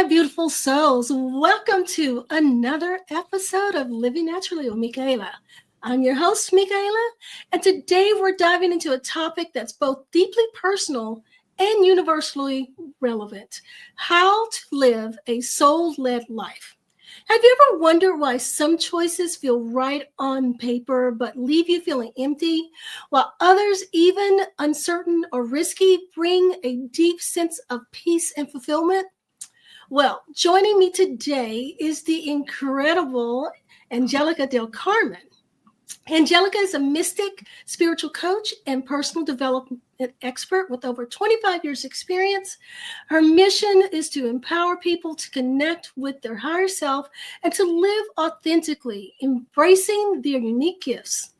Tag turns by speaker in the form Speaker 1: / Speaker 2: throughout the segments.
Speaker 1: my beautiful souls. Welcome to another episode of Living Naturally with Michaela. I'm your host, Michaela, and today we're diving into a topic that's both deeply personal and universally relevant: how to live a soul-led life. Have you ever wondered why some choices feel right on paper but leave you feeling empty, while others, even uncertain or risky, bring a deep sense of peace and fulfillment? Well, joining me today is the incredible Angelica del Carmen. Angelica is a mystic, spiritual coach, and personal development expert with over 25 years' experience. Her mission is to empower people to connect with their higher self and to live authentically, embracing their unique gifts.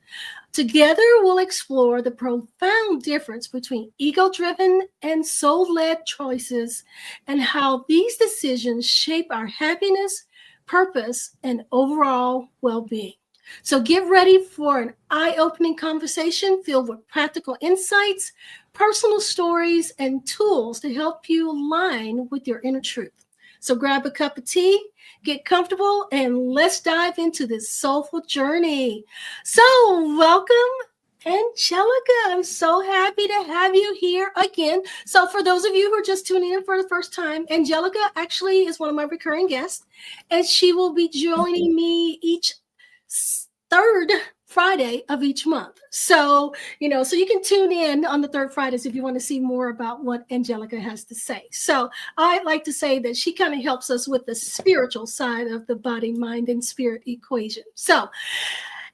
Speaker 1: Together, we'll explore the profound difference between ego-driven and soul-led choices and how these decisions shape our happiness, purpose, and overall well-being. So get ready for an eye-opening conversation filled with practical insights, personal stories, and tools to help you align with your inner truth. So grab a cup of tea, get comfortable, and let's dive into this soulful journey. So welcome, Angelica. I'm so happy to have you here again. So for those of you who are just tuning in for the first time, Angelica actually is one of my recurring guests, and she will be joining me each third Friday of each month. So you can tune in on the third Fridays if you want to see more about what Angelica has to say. So I like to say that she kind of helps us with the spiritual side of the body, mind, and spirit equation. So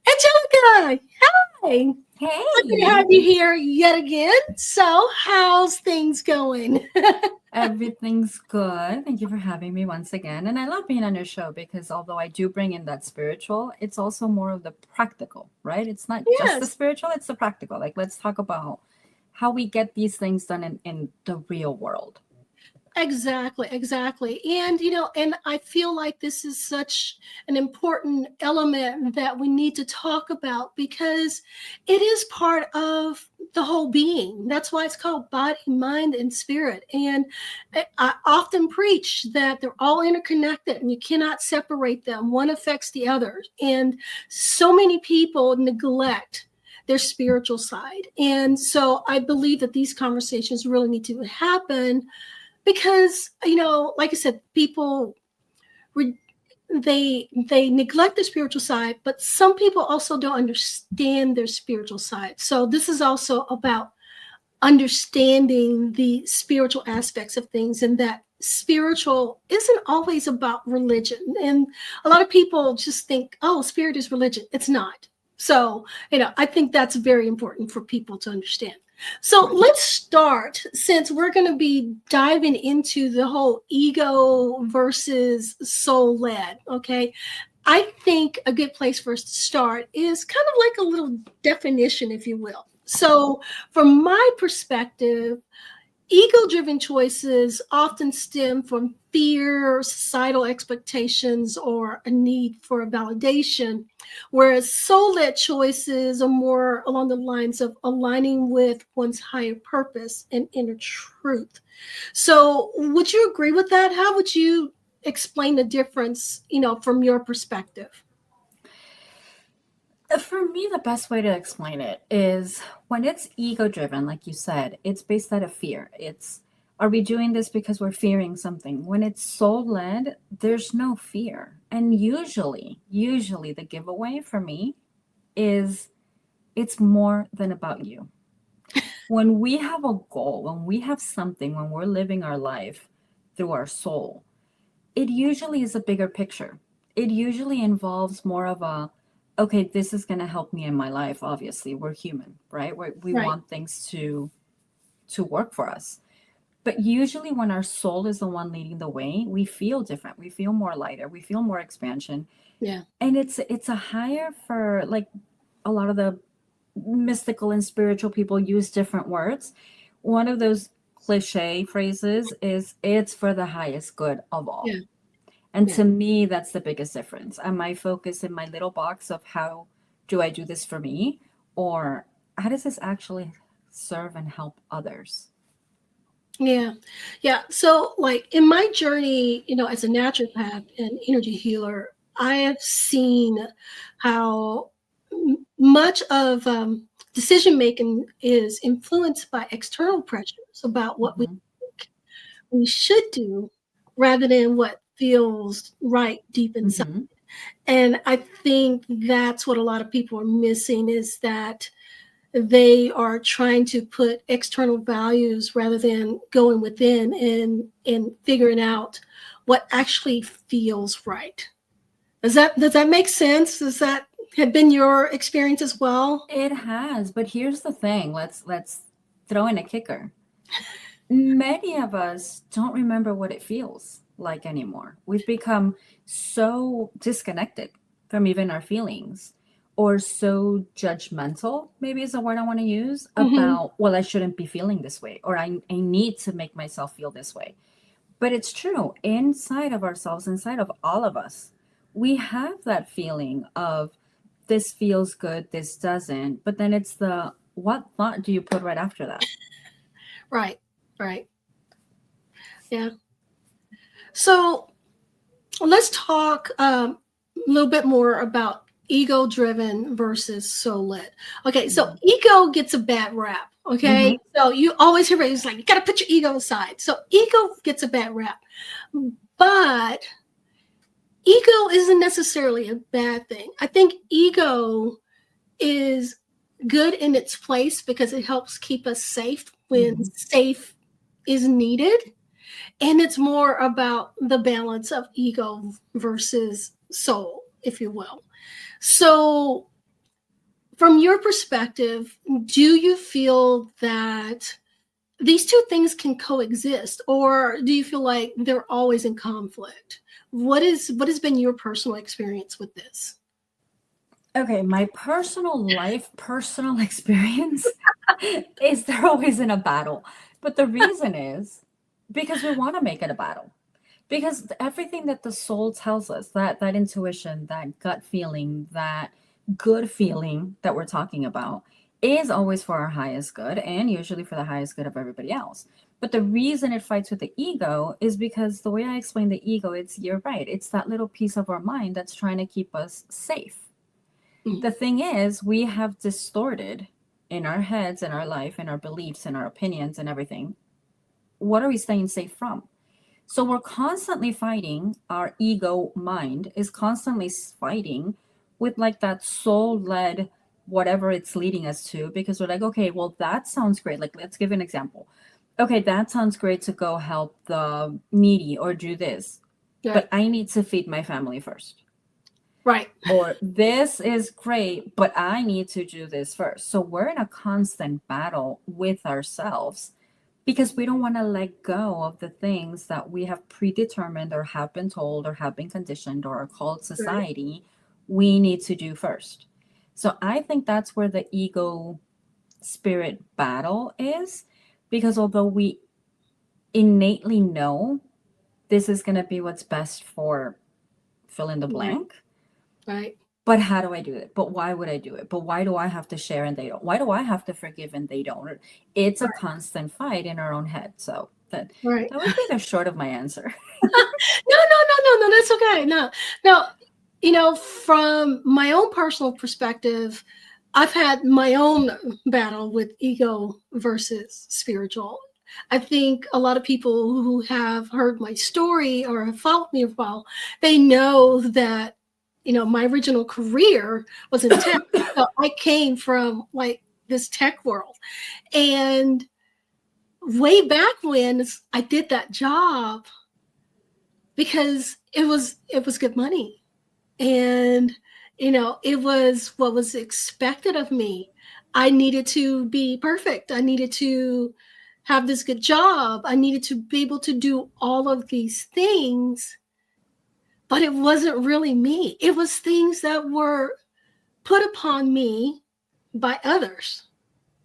Speaker 1: Angelica, hi.
Speaker 2: Hey.
Speaker 1: Happy to have you here yet again. So how's things going?
Speaker 2: Everything's good. Thank you for having me once again. And I love being on your show because although I do bring in that spiritual, it's also more of the practical, right? It's not just the
Speaker 1: Yes.
Speaker 2: spiritual, it's the practical. Like, let's talk about how we get these things done in the real world.
Speaker 1: Exactly. And I feel like this is such an important element that we need to talk about because it is part of the whole being. That's why it's called body, mind, and spirit. And I often preach that they're all interconnected and you cannot separate them. One affects the other. And so many people neglect their spiritual side. And so I believe that these conversations really need to happen because like I said, people they neglect the spiritual side, but some people also don't understand their spiritual side. So this is also about understanding the spiritual aspects of things, and that spiritual isn't always about religion. And a lot of people just think, oh, spirit is religion. It's not. So I think that's very important for people to understand. So
Speaker 2: Right.
Speaker 1: let's start, since we're going to be diving into the whole ego versus soul led. Okay. I think a good place for us to start is kind of like a little definition, if you will. So, from my perspective, ego-driven choices often stem from fear, societal expectations, or a need for a validation, whereas soul-led choices are more along the lines of aligning with one's higher purpose and inner truth. So, would you agree with that? How would you explain the difference, from your perspective?
Speaker 2: For me, the best way to explain it is when it's ego driven, like you said, it's based out of fear. Are we doing this because we're fearing something? When it's soul led, there's no fear. And usually the giveaway for me is it's more than about you. When we have a goal, when we have something, when we're living our life through our soul, it usually is a bigger picture. It usually involves more of a, okay, this is going to help me in my life. Obviously, we're human, right? We
Speaker 1: Right.
Speaker 2: want things to work for us. But usually when our soul is the one leading the way, we feel different. We feel more lighter. We feel more expansion.
Speaker 1: Yeah.
Speaker 2: And it's a higher for like a lot of the mystical and spiritual people use different words. One of those cliche phrases is it's for the highest good of all.
Speaker 1: Yeah.
Speaker 2: And
Speaker 1: Yeah.
Speaker 2: to me, that's the biggest difference. Am I focused in my little box of how do I do this for me? Or how does this actually serve and help others?
Speaker 1: Yeah. Yeah. So, like in my journey, as a naturopath and energy healer, I have seen how much of decision making is influenced by external pressures about what
Speaker 2: Hmm.
Speaker 1: we should do rather than what feels right deep inside.
Speaker 2: Hmm.
Speaker 1: And I think that's what a lot of people are missing is that they are trying to put external values rather than going within and figuring out what actually feels right. Does that make sense? Does that have been your experience as well?
Speaker 2: It has, but here's the thing. Let's throw in a kicker. Many of us don't remember what it feels like anymore. We've become so disconnected from even our feelings, or so judgmental, maybe is the word I want to use,
Speaker 1: Hmm.
Speaker 2: about, well, I shouldn't be feeling this way, or I need to make myself feel this way. But it's true, inside of ourselves, inside of all of us, we have that feeling of this feels good, this doesn't. But then it's the what thought do you put right after that?
Speaker 1: Right, right. Yeah. So let's talk a little bit more about ego driven versus soul led. Okay, so ego gets a bad rap. Okay,
Speaker 2: Mm-hmm.
Speaker 1: so you always hear it's like you got to put your ego aside. So ego gets a bad rap, but ego isn't necessarily a bad thing. I think ego is good in its place because it helps keep us safe when
Speaker 2: Mm-hmm.
Speaker 1: safe is needed. And it's more about the balance of ego versus soul, if you will. So, from your perspective, do you feel that these two things can coexist, or do you feel like they're always in conflict? What has been your personal experience with this?
Speaker 2: Okay, my personal life, personal experience is they're always in a battle. But the reason is because we want to make it a battle. Because everything that the soul tells us, that intuition, that gut feeling, that good feeling that we're talking about, is always for our highest good and usually for the highest good of everybody else. But the reason it fights with the ego is because the way I explain the ego, it's you're right. It's that little piece of our mind that's trying to keep us safe.
Speaker 1: Mhm.
Speaker 2: The thing is, we have distorted in our heads, in our life, in our beliefs, in our opinions, and everything. What are we staying safe from? So we're constantly fighting. Our ego mind is constantly fighting with like that soul led whatever it's leading us to, because we're like, okay, well, that sounds great. Like, let's give an example. Okay, that sounds great to go help the needy or do this, but
Speaker 1: Right,
Speaker 2: I need to feed my family first.
Speaker 1: right,
Speaker 2: Or this is great, but I need to do this first. So we're in a constant battle with ourselves because we don't want to let go of the things that we have predetermined or have been told or have been conditioned or are called
Speaker 1: right.
Speaker 2: society we need to do first. So I think that's where the ego spirit battle is, because although we innately know this is going to be what's best for fill in the
Speaker 1: Right,
Speaker 2: blank,
Speaker 1: right,
Speaker 2: but how do I do it? But why would I do it? But why do I have to share and they don't? Why do I have to forgive and they don't? It's a constant fight in our own head. So
Speaker 1: right.
Speaker 2: that would be the short of my answer.
Speaker 1: No, no, no, no, no. That's okay. No, no. From my own personal perspective, I've had my own battle with ego versus spiritual. I think a lot of people who have heard my story or have followed me a while, they know that, my original career was in tech. So I came from like this tech world. And way back when I did that job because it was good money, and it was what was expected of me. I needed to be perfect. I needed to have this good job. I needed to be able to do all of these things, but it wasn't really me. It was things that were put upon me by others.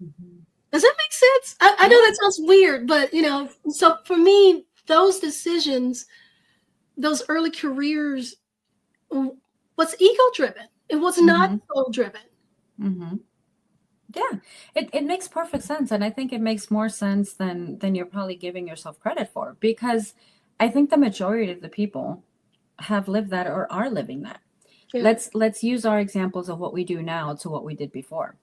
Speaker 2: Mhm.
Speaker 1: Does that make sense? I know
Speaker 2: Yeah.
Speaker 1: that sounds weird, but so for me, those decisions, those early careers, was ego driven. It was not
Speaker 2: Mm-hmm.
Speaker 1: soul driven.
Speaker 2: Mm-hmm. Yeah, it makes perfect sense. And I think it makes more sense than you're probably giving yourself credit for, because I think the majority of the people have lived that or are living that.
Speaker 1: Yeah.
Speaker 2: Let's use our examples of what we do now to what we did before.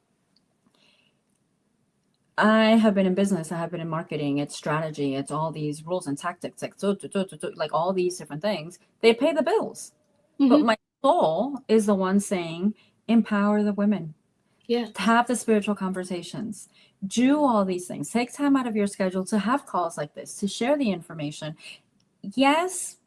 Speaker 2: I have been in business, I have been in marketing, it's strategy, it's all these rules and tactics, like all these different things. They pay the bills. But
Speaker 1: Hmm.
Speaker 2: my soul is the one saying, empower the women,
Speaker 1: Yeah.
Speaker 2: have the spiritual conversations, do all these things, take time out of your schedule to have calls like this, to share the information. Yes,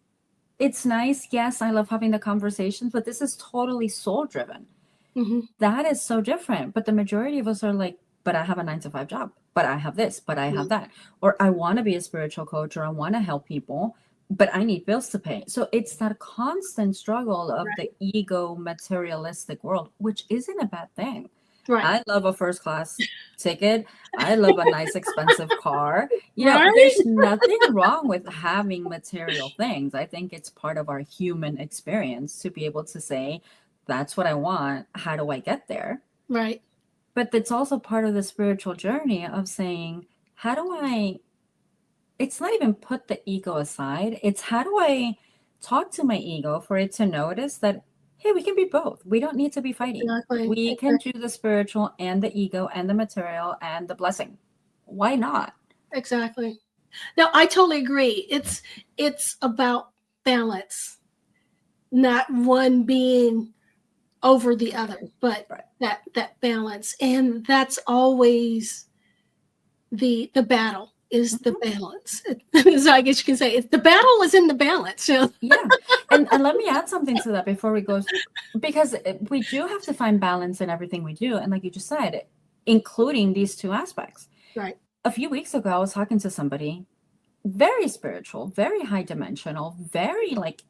Speaker 2: it's nice. Yes, I love having the conversations, but this is totally soul driven.
Speaker 1: Hmm.
Speaker 2: That is so different. But the majority of us are like, but I have a 9 to 5 job, but I have this, but I have that. Or I want to be a spiritual coach, or I want to help people, but I need bills to pay. So it's that constant struggle of the ego materialistic world, which isn't a bad thing.
Speaker 1: Right.
Speaker 2: I love a first class ticket. I love a nice expensive car.
Speaker 1: Right.
Speaker 2: There's nothing wrong with having material things. I think it's part of our human experience to be able to say, that's what I want. How do I get there?
Speaker 1: Right.
Speaker 2: But it's also part of the spiritual journey of saying, how do I, it's not even put the ego aside. It's how do I talk to my ego for it to notice that, hey, we can be both. We don't need to be fighting.
Speaker 1: Exactly.
Speaker 2: We can
Speaker 1: Exactly.
Speaker 2: do the spiritual and the ego and the material and the blessing. Why not?
Speaker 1: Exactly. No, I totally agree. It's about balance, not one being over the other, but
Speaker 2: Right.
Speaker 1: that balance. And that's always the battle is the
Speaker 2: Mhm.
Speaker 1: balance. So I guess you can say the battle is in the balance.
Speaker 2: Yeah. And let me add something to that before we go, because we do have to find balance in everything we do. And like you just said, including these two aspects.
Speaker 1: Right.
Speaker 2: A few weeks ago, I was talking to somebody very spiritual, very high dimensional, very like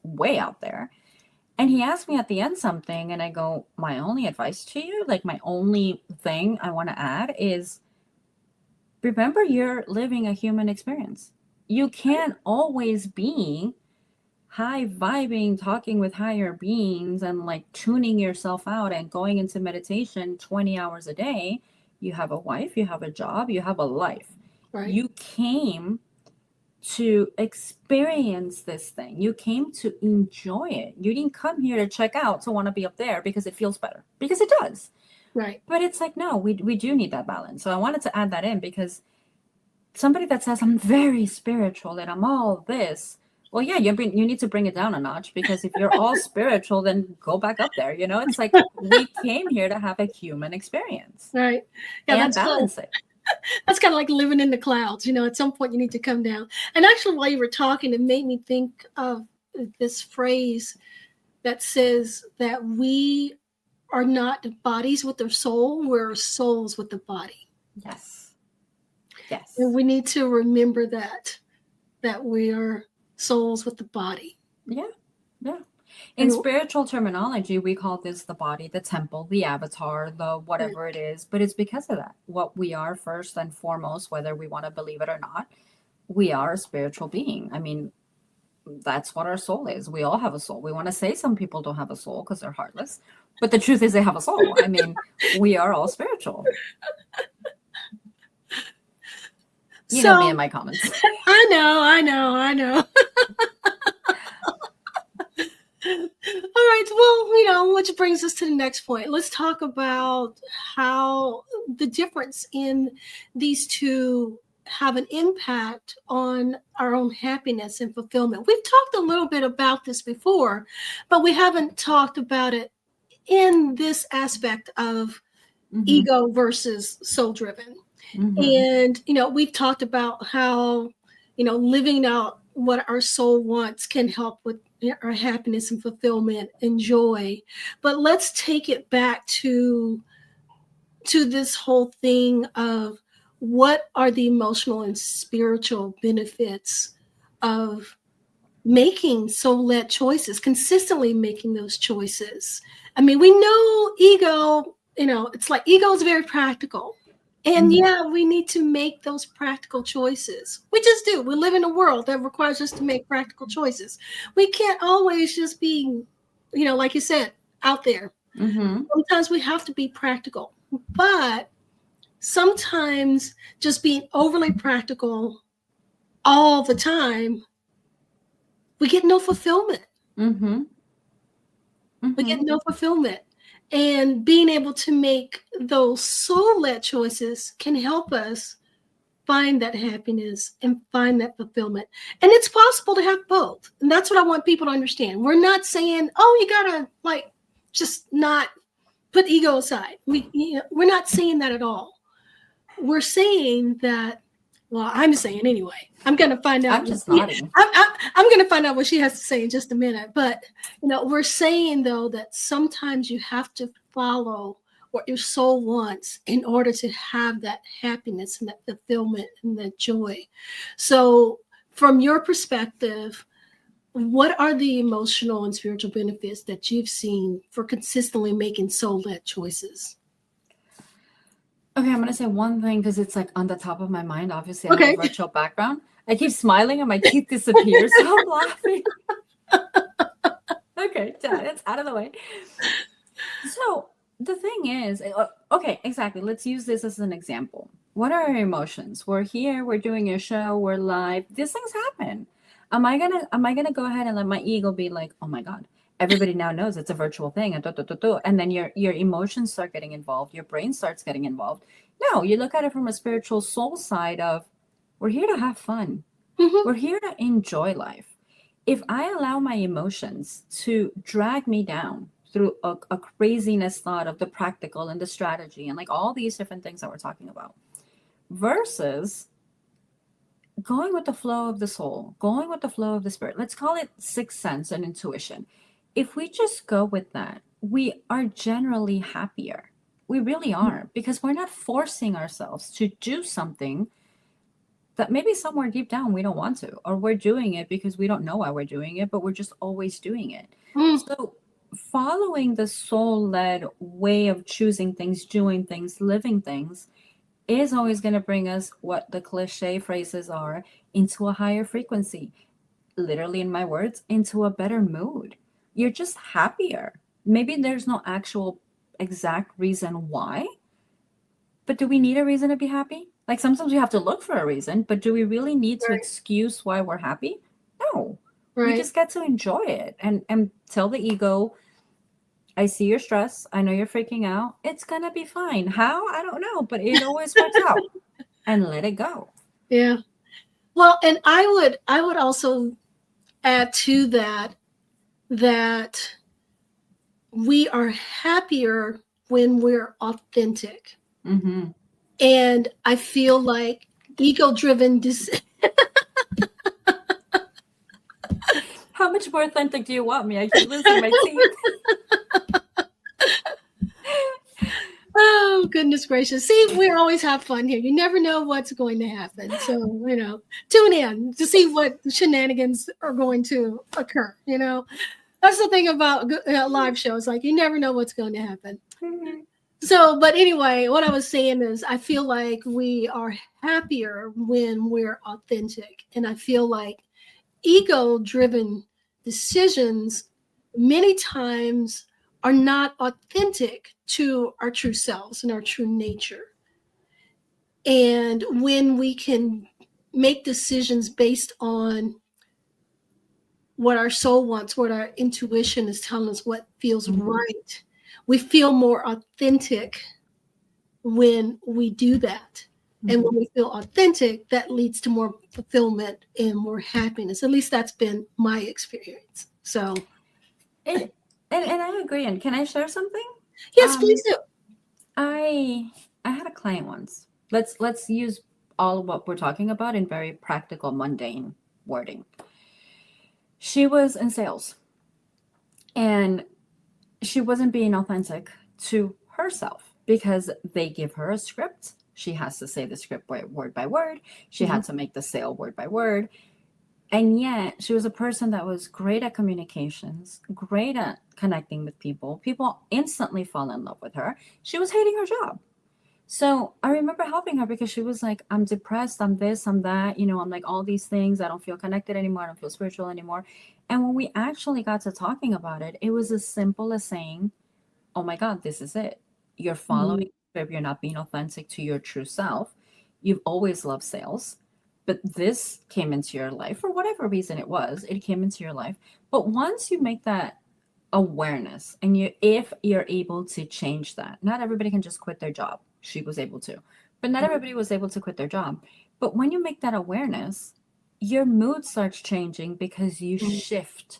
Speaker 2: way out there. And he asked me at the end something, and I go, my only advice to you, like my only thing I want to add is, remember you're living a human experience. You can't always be high vibing, talking with higher beings and like tuning yourself out and going into meditation 20 hours a day. You have a wife, you have a job, you have a life.
Speaker 1: Right.
Speaker 2: You came to experience this thing. You came to enjoy it. You didn't come here to check out to want to be up there because it feels better, because it does.
Speaker 1: Right.
Speaker 2: But it's like, no, we do need that balance. So I wanted to add that in, because somebody that says I'm very spiritual and I'm all this, well, yeah, you need to bring it down a notch, because if you're all spiritual, then go back up there. It's like we came here to have a human experience
Speaker 1: Right. Yeah,
Speaker 2: and balance it.
Speaker 1: that's kind of like living in the clouds. At some point you need to come down. And actually, while you were talking, it made me think of this phrase that says that we are not bodies with their soul, we're souls with the body.
Speaker 2: Yes.
Speaker 1: And
Speaker 2: Yes.
Speaker 1: we need to remember that we are souls with the body.
Speaker 2: Yeah. Yeah. In
Speaker 1: And
Speaker 2: spiritual terminology, we call this the body, the temple, the avatar, the
Speaker 1: right,
Speaker 2: whatever it is. But it's because of that. What we are, first and foremost, whether we want to believe it or not, we are a spiritual being. I mean, that's what our soul is. We all have a soul. We want to say some people don't have a soul because they're heartless, but the truth is they have a soul. I mean, we are all spiritual. You know me
Speaker 1: so
Speaker 2: and my comments.
Speaker 1: I know. All right, well, which brings us to the next point. Let's talk about how the difference in these two have an impact on our own happiness and fulfillment. We've talked a little bit about this before, but we haven't talked about it in this aspect of
Speaker 2: Mm-hmm.
Speaker 1: ego versus soul driven.
Speaker 2: Mm-hmm.
Speaker 1: And, we've talked about how, living out what our soul wants can help with our happiness and fulfillment and joy. But let's take it back to this whole thing of what are the emotional and spiritual benefits of making soul-led choices, consistently making those choices. I mean, we know ego, it's like ego is very practical. And
Speaker 2: Mm-hmm.
Speaker 1: yeah, we need to make those practical choices. We just do. We live in a world that requires us to make practical choices. We can't always just be, like you said, out there.
Speaker 2: Mm-hmm.
Speaker 1: Sometimes we have to be practical. But sometimes just being overly practical all the time, we get no fulfillment.
Speaker 2: Mm-hmm.
Speaker 1: We get
Speaker 2: Mm-hmm.
Speaker 1: no fulfillment. And being able to make those soul led choices can help us find that happiness and find that fulfillment. And it's possible to have both. And that's what I want people to understand. We're not saying, oh, you gotta like just not put ego aside. We're not saying that at all. We're saying that, well, I'm saying anyway. I'm going to find
Speaker 2: I'm
Speaker 1: out.
Speaker 2: just nodding.
Speaker 1: I'm going to find out what she has to say in just a minute. But we're saying though that sometimes you have to follow what your soul wants in order to have that happiness and that fulfillment and that joy. So, from your perspective, what are the emotional and spiritual benefits that you've seen for consistently making soul-led choices?
Speaker 2: Okay, I'm gonna say one thing because it's like on the top of my mind. Obviously, I have a
Speaker 1: Okay.
Speaker 2: virtual background. I keep smiling and my teeth disappear, so I'm laughing. Okay, done. It's out of the way. So the thing is, okay, exactly. Let's use this as an example. What are our emotions? We're here, we're doing a show, we're live. These things happen. Am I gonna go ahead and let my ego be like, oh my God, everybody now knows it's a virtual thing, and then your emotions start getting involved, your brain starts getting involved. No, you look at it from a spiritual soul side of we're here to have fun.
Speaker 1: Mm-hmm.
Speaker 2: We're here to enjoy life. If I allow my emotions to drag me down through a craziness thought of the practical and the strategy and like all these different things that we're talking about, versus going with the flow of the soul, going with the flow of the spirit, let's call it sixth sense and intuition. If we just go with that, we are generally happier. We really are because we're not forcing ourselves to do something that maybe somewhere deep down we don't want to, or we're doing it because we don't know why we're doing it, but we're just always doing it.
Speaker 1: Mm,
Speaker 2: So, following the soul led way of choosing things, doing things, living things is always going to bring us what the cliche phrases are into a higher frequency. Literally, in my words, into a better mood. You're just happier. Maybe there's no actual exact reason why, but do we need a reason to be happy? Like sometimes we have to look for a reason, but do we really need to
Speaker 1: right,
Speaker 2: excuse why we're happy? No. We
Speaker 1: right.
Speaker 2: just get to enjoy it and tell the ego, I see your stress. I know you're freaking out. It's going to be fine. How? I don't know, but it always works out. And let it go.
Speaker 1: Yeah. Well, and I would also add to that that we are happier when we're authentic.
Speaker 2: Hmm.
Speaker 1: And I feel like ego-driven
Speaker 2: How much more authentic do you want me? I keep losing my teeth.
Speaker 1: Oh, goodness gracious. See, we always have fun here. You never know what's going to happen. So, tune in to see what shenanigans are going to occur. That's the thing about live shows. Like, you never know what's going to happen. So, but anyway, what I was saying is, I feel like we are happier when we're authentic. And I feel like ego driven decisions many times are not authentic to our true selves and our true nature. And when we can make decisions based on what our soul wants, what our intuition is telling us, what feels
Speaker 2: Mhm.
Speaker 1: right, we feel more authentic when we do that. And when
Speaker 2: Mhm.
Speaker 1: we feel authentic, that leads to more fulfillment and more happiness. At least that's been my experience. So,
Speaker 2: It, and I agree. And can I share something?
Speaker 1: yes, please
Speaker 2: Um,
Speaker 1: do.
Speaker 2: I I had a client once. Let's use all of what we're talking about in very practical, mundane wording. She was in sales and she wasn't being authentic to herself because they give her a script. She has to say the script word by word. She
Speaker 1: Mhm.
Speaker 2: had to make the sale word by word. And yet, she was a person that was great at communications, great at connecting with people. People instantly fall in love with her. She was hating her job. So I remember helping her because she was like, I'm depressed, I'm this, I'm that, I'm like all these things. I don't feel connected anymore. I don't feel spiritual anymore. And when we actually got to talking about it, it was as simple as saying, oh my God, this is it. You're
Speaker 1: Mhm.
Speaker 2: following if you're not being authentic to your true self. You've always loved sales, but this came into your life for whatever reason it came into your life. But once you make that awareness, and if you're able to change that, not everybody can just quit their job. She was able to, but not everybody was able to quit their job. But when you make that awareness, your mood starts changing because you shift.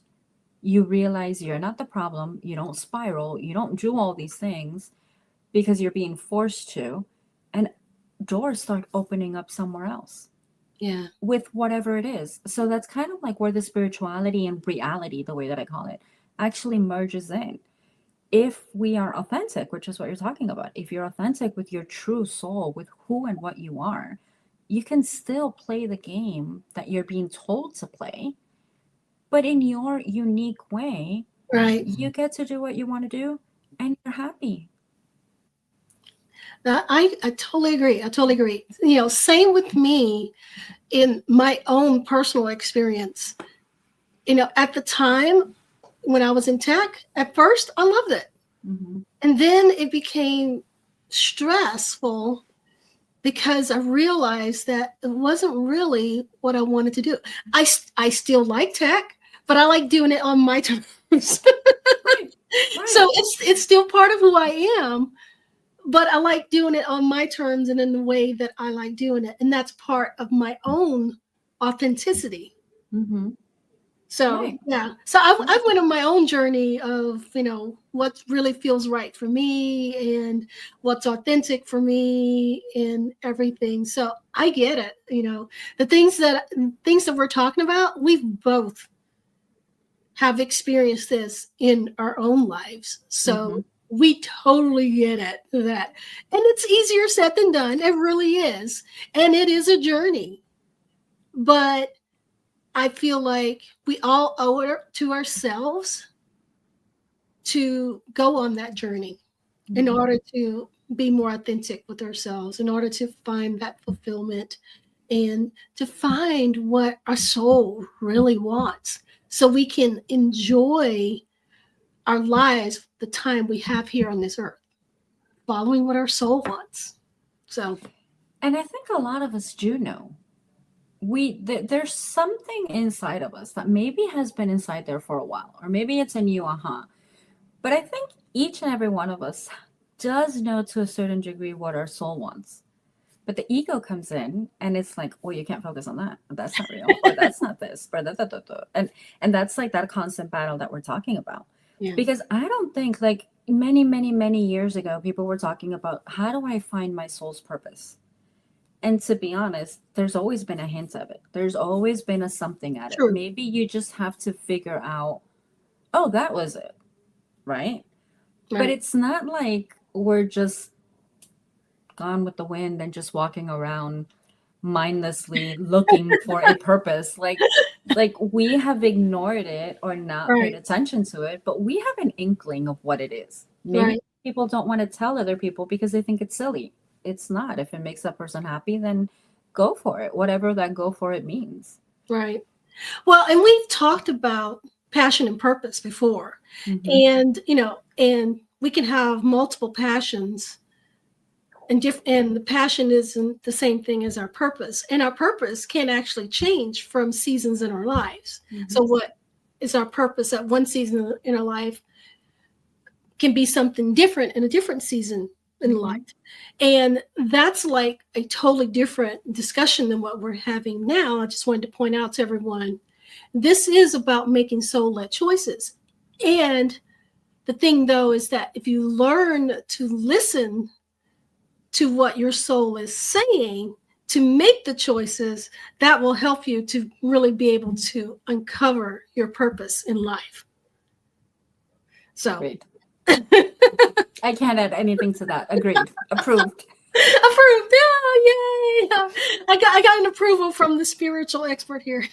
Speaker 2: You realize you're not the problem. You don't spiral. You don't do all these things because you're being forced to. And doors start opening up somewhere else.
Speaker 1: Yeah.
Speaker 2: With whatever it is. So that's kind of like where the spirituality and reality, the way that I call it, actually merges in. If we are authentic, which is what you're talking about, if you're authentic with your true soul, with who and what you are, you can still play the game that you're being told to play, but in your unique way.
Speaker 1: Right.
Speaker 2: You get to do what you want to do, and you're happy.
Speaker 1: I totally agree. I totally agree. Same with me in my own personal experience. At the time when I was in tech, at first I loved it.
Speaker 2: Mm-hmm.
Speaker 1: And then it became stressful because I realized that it wasn't really what I wanted to do. I still like tech, but I like doing it on my terms.
Speaker 2: Right.
Speaker 1: So it's still part of who I am, but I like doing it on my terms and in the way that I like doing it. And that's part of my own authenticity.
Speaker 2: Mm-hmm.
Speaker 1: So,
Speaker 2: Right.
Speaker 1: yeah. So I went on my own journey of, what really feels right for me and what's authentic for me and everything. So I get it. The things that we're talking about, we've both have experienced this in our own lives. So we totally get it, that. And it's easier said than done. It really is. And it is a journey. But I feel like we all owe it to ourselves to go on that journey in order to be more authentic with ourselves, in order to find that fulfillment and to find what our soul really wants, so we can enjoy our lives, the time we have here on this earth, following what our soul wants. So,
Speaker 2: and I think a lot of us do know. There's something inside of us that maybe has been inside there for a while, or maybe it's a new aha. But I think each and every one of us does know to a certain degree what our soul wants. But the ego comes in and it's like, well, you can't focus on that. That's not real. Or that's not this. Or that. And that's like that constant battle that we're talking about.
Speaker 1: yeah.
Speaker 2: Because I don't think, like, many, many, many years ago, people were talking about, how do I find my soul's purpose? And to be honest, there's always been a hint of it. There's always been a something at it.
Speaker 1: True.
Speaker 2: Maybe you just have to figure out, oh, that was it. Right? But it's not like we're just gone with the wind and just walking around mindlessly looking for a purpose. Like we have ignored it or not paid attention to it, but we have an inkling of what it is. Maybe people don't want to tell other people because they think it's silly. It's not. If it makes that person happy, then go for it, whatever that go for it means.
Speaker 1: Right. Well, and we've talked about passion and purpose before. And, and we can have multiple passions, and the passion isn't the same thing as our purpose. And our purpose can actually change from seasons in our lives. So what is our purpose at one season in our life can be something different in a different season in life. And that's like a totally different discussion than what we're having now. I just wanted to point out to everyone, this is about making soul-led choices. And the thing, though, is that if you learn to listen to what your soul is saying to make the choices, that will help you to really be able to uncover your purpose in life. So,
Speaker 2: great. I can't add anything to that. Agreed. Approved.
Speaker 1: Approved. Yeah, yay. I got an approval from the spiritual expert here.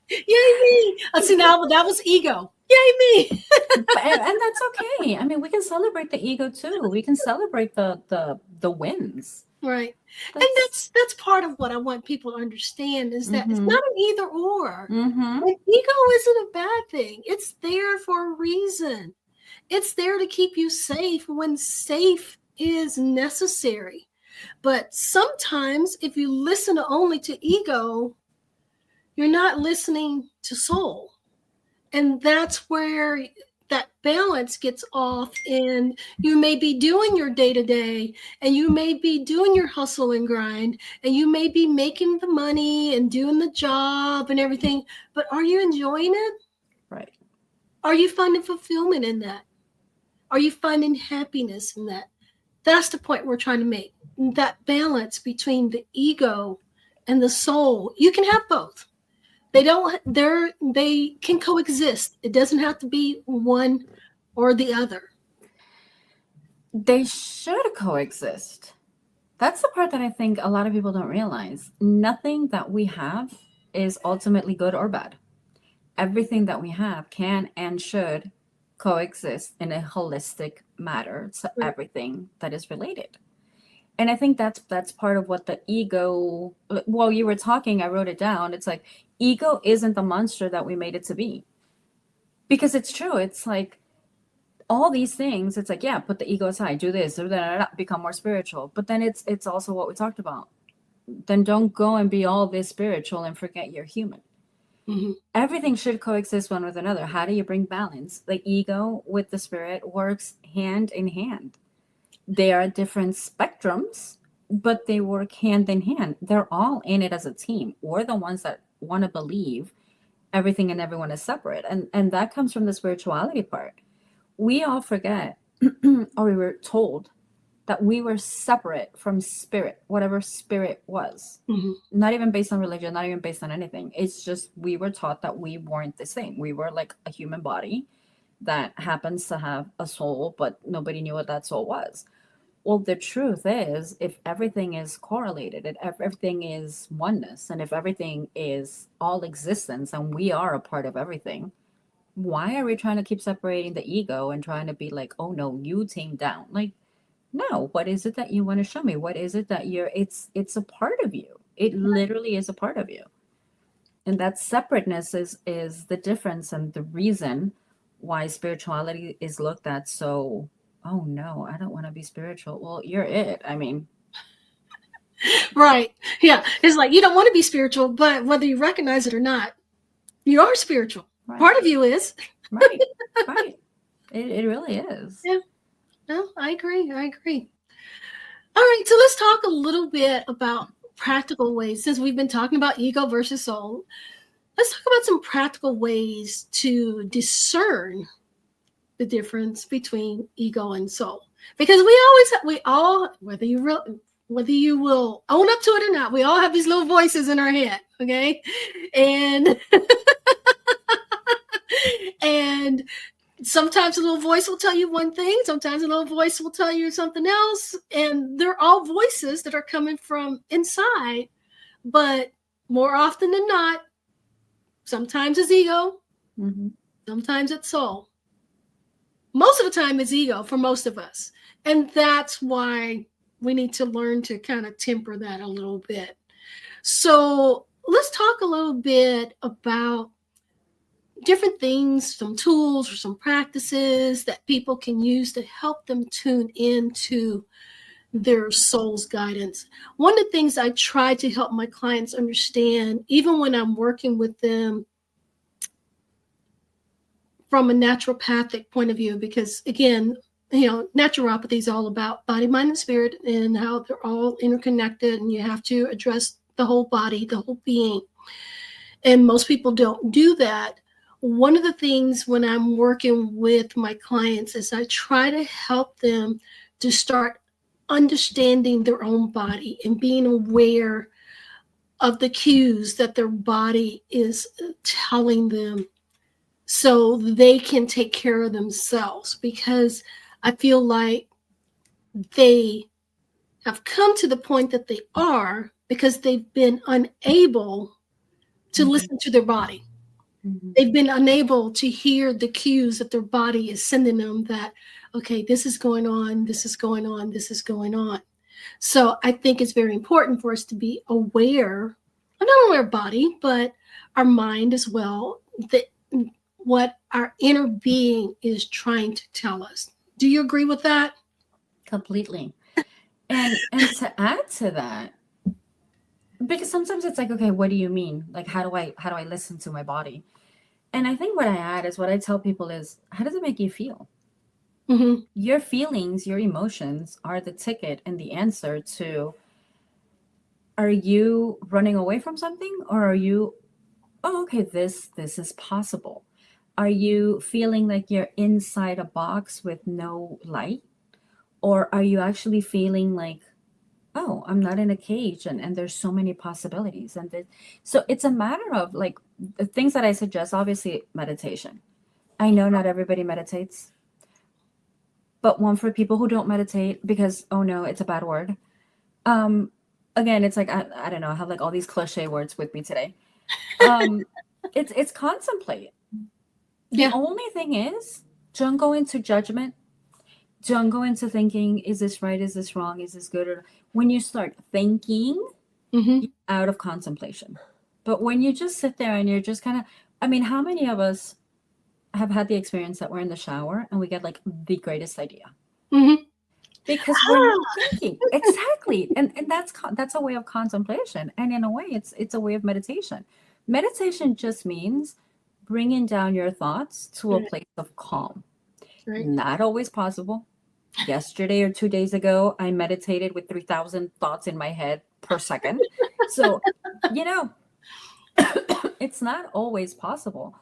Speaker 1: Yay me. See, now that was ego. Yay me.
Speaker 2: and that's okay. I mean, we can celebrate the ego too. We can celebrate the wins.
Speaker 1: Right. And that's part of what I want people to understand, is that it's not an either or. Like, ego isn't a bad thing. It's there for a reason. It's there to keep you safe when safe is necessary. But sometimes if you listen only to ego, you're not listening to soul. And that's where that balance gets off, and you may be doing your day to day, and you may be doing your hustle and grind, and you may be making the money and doing the job and everything, but are you enjoying it?
Speaker 2: Right.
Speaker 1: Are you finding fulfillment in that? Are you finding happiness in that? That's the point we're trying to make. That balance between the ego and the soul. You can have both. They can coexist. It doesn't have to be one or the other.
Speaker 2: They should coexist. That's the part that I think a lot of people don't realize. Nothing that we have is ultimately good or bad. Everything that we have can and should coexist in a holistic manner to
Speaker 1: Right.
Speaker 2: everything that is related. And I think that's part of what the ego, while you were talking, I wrote it down. It's like ego isn't the monster that we made it to be. Because it's true. It's like all these things, it's like, yeah, put the ego aside, do this, or that, become more spiritual. But then it's also what we talked about. Then don't go and be all this spiritual and forget you're human.
Speaker 1: Mm-hmm.
Speaker 2: Everything should coexist one with another. How do you bring balance? The ego with the spirit works hand in hand. They are different spectrums, but they work hand in hand. They're all in it as a team. We're the ones that want to believe everything and everyone is separate. And that comes from the spirituality part. We all forget, or we were told that we were separate from spirit, whatever spirit was.
Speaker 1: Mm-hmm.
Speaker 2: Not even based on religion, not even based on anything. It's just we were taught that we weren't the same. We were like a human body that happens to have a soul, but nobody knew what that soul was. Well, the truth is, if everything is correlated, if everything is oneness, and if everything is all existence, and we are a part of everything, why are we trying to keep separating the ego and trying to be like, oh no, you tame down? Like, no, what is it that you want to show me? What is it that it's a part of you. It literally is a part of you. And that separateness is the difference and the reason why spirituality is looked at so, oh no, I don't want to be spiritual. Well, you're it. I mean,
Speaker 1: Right. Yeah. It's like you don't want to be spiritual, but whether you recognize it or not, you are spiritual.
Speaker 2: right,
Speaker 1: Part of you is.
Speaker 2: right, right. It really is.
Speaker 1: Yeah. No, I agree. I agree. All right. So let's talk a little bit about practical ways. Since we've been talking about ego versus soul, let's talk about some practical ways to discern the difference between ego and soul. Because we all, whether you will own up to it or not, we all have these little voices in our head. Okay. And and sometimes a little voice will tell you one thing, sometimes a little voice will tell you something else, and they're all voices that are coming from inside. But more often than not, sometimes it's ego,
Speaker 2: Mm-hmm.
Speaker 1: sometimes it's soul. Most of the time it's ego for most of us, and that's why we need to learn to kind of temper that a little bit. So let's talk a little bit about different things, some tools or some practices that people can use to help them tune into their soul's guidance. One of the things I try to help my clients understand, even when I'm working with them from a naturopathic point of view, because again, naturopathy is all about body, mind, and spirit, and how they're all interconnected, and you have to address the whole body, the whole being. And most people don't do that. One of the things when I'm working with my clients is I try to help them to start understanding their own body and being aware of the cues that their body is telling them so they can take care of themselves. Because I feel like they have come to the point that they are because they've been unable to listen to their body.
Speaker 2: Mm-hmm.
Speaker 1: They've been unable to hear the cues that their body is sending them that, okay, this is going on, this is going on, this is going on. So I think it's very important for us to be aware of not only our body, but our mind as well. That what our inner being is trying to tell us. Do you agree with that?
Speaker 2: Completely. And to add to that, because sometimes it's like, okay, what do you mean? Like, how do I listen to my body? And I think what I add is, what I tell people is, how does it make you feel?
Speaker 1: Mm-hmm.
Speaker 2: Your feelings, your emotions are the ticket and the answer to, are you running away from something, or are you, oh, okay, this is possible? Are you feeling like you're inside a box with no light? Or are you actually feeling like, oh, I'm not in a cage, and there's so many possibilities? So it's a matter of like the things that I suggest, obviously meditation. I know not everybody meditates, but one, for people who don't meditate, because, oh no, it's a bad word. Um, Again, it's like, I don't know, I have like all these cliche words with me today. Um, it's contemplate. The
Speaker 1: Yeah.
Speaker 2: only thing is, don't go into judgment. Don't go into thinking, is this right? Is this wrong? Is this good? Or when you start thinking,
Speaker 1: Mm-hmm.
Speaker 2: you're out of contemplation. But when you just sit there and you're just kind of, I mean, how many of us have had the experience that we're in the shower and we get like the greatest idea?
Speaker 1: Mm-hmm.
Speaker 2: Because we're not thinking. Exactly. And that's a way of contemplation. And in a way, it's a way of meditation. Meditation just means bringing down your thoughts to a
Speaker 1: Right.
Speaker 2: place of calm.
Speaker 1: Right.
Speaker 2: Not always possible. Yesterday or 2 days ago, I meditated with 3,000 thoughts in my head per second. So, you know, it's not always possible.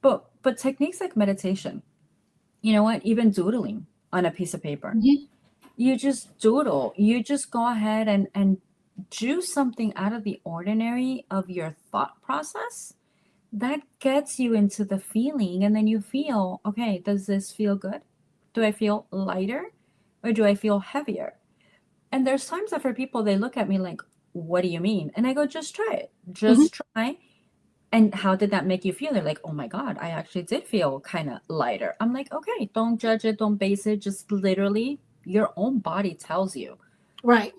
Speaker 2: But techniques like meditation, you know what, even doodling on a piece of paper.
Speaker 1: Mm-hmm.
Speaker 2: You just doodle. You just go ahead and do something out of the ordinary of your thought process that gets you into the feeling, and then you feel, okay, does this feel good? Do I feel lighter, or do I feel heavier? And there's times that for people, they look at me like, what do you mean? And I go, just try it.
Speaker 1: Mm-hmm.
Speaker 2: Just try. And how did that make you feel? They're like, oh my God, I actually did feel kind of lighter. I'm like, okay, don't judge it, don't base it. Just literally, your own body tells you.
Speaker 1: Right.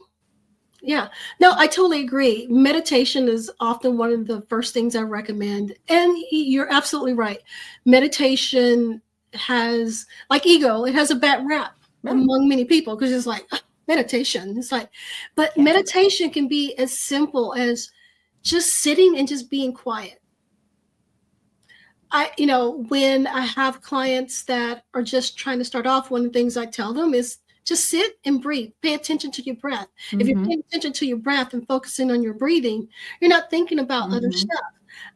Speaker 1: Yeah. No, I totally agree. Meditation is often one of the first things I recommend. And you're absolutely right. Meditation has, like ego, it has a bad rap
Speaker 2: Yeah,
Speaker 1: among many people because it's like, meditation. It's like, but
Speaker 2: can't do that.
Speaker 1: meditation can be as simple as just sitting and just being quiet. When I have clients that are just trying to start off, one of the things I tell them is just sit and breathe. Pay attention to your breath. If you're
Speaker 2: Mm-hmm.
Speaker 1: paying attention to your breath and focusing on your breathing, you're not thinking about other
Speaker 2: Mm-hmm.
Speaker 1: stuff.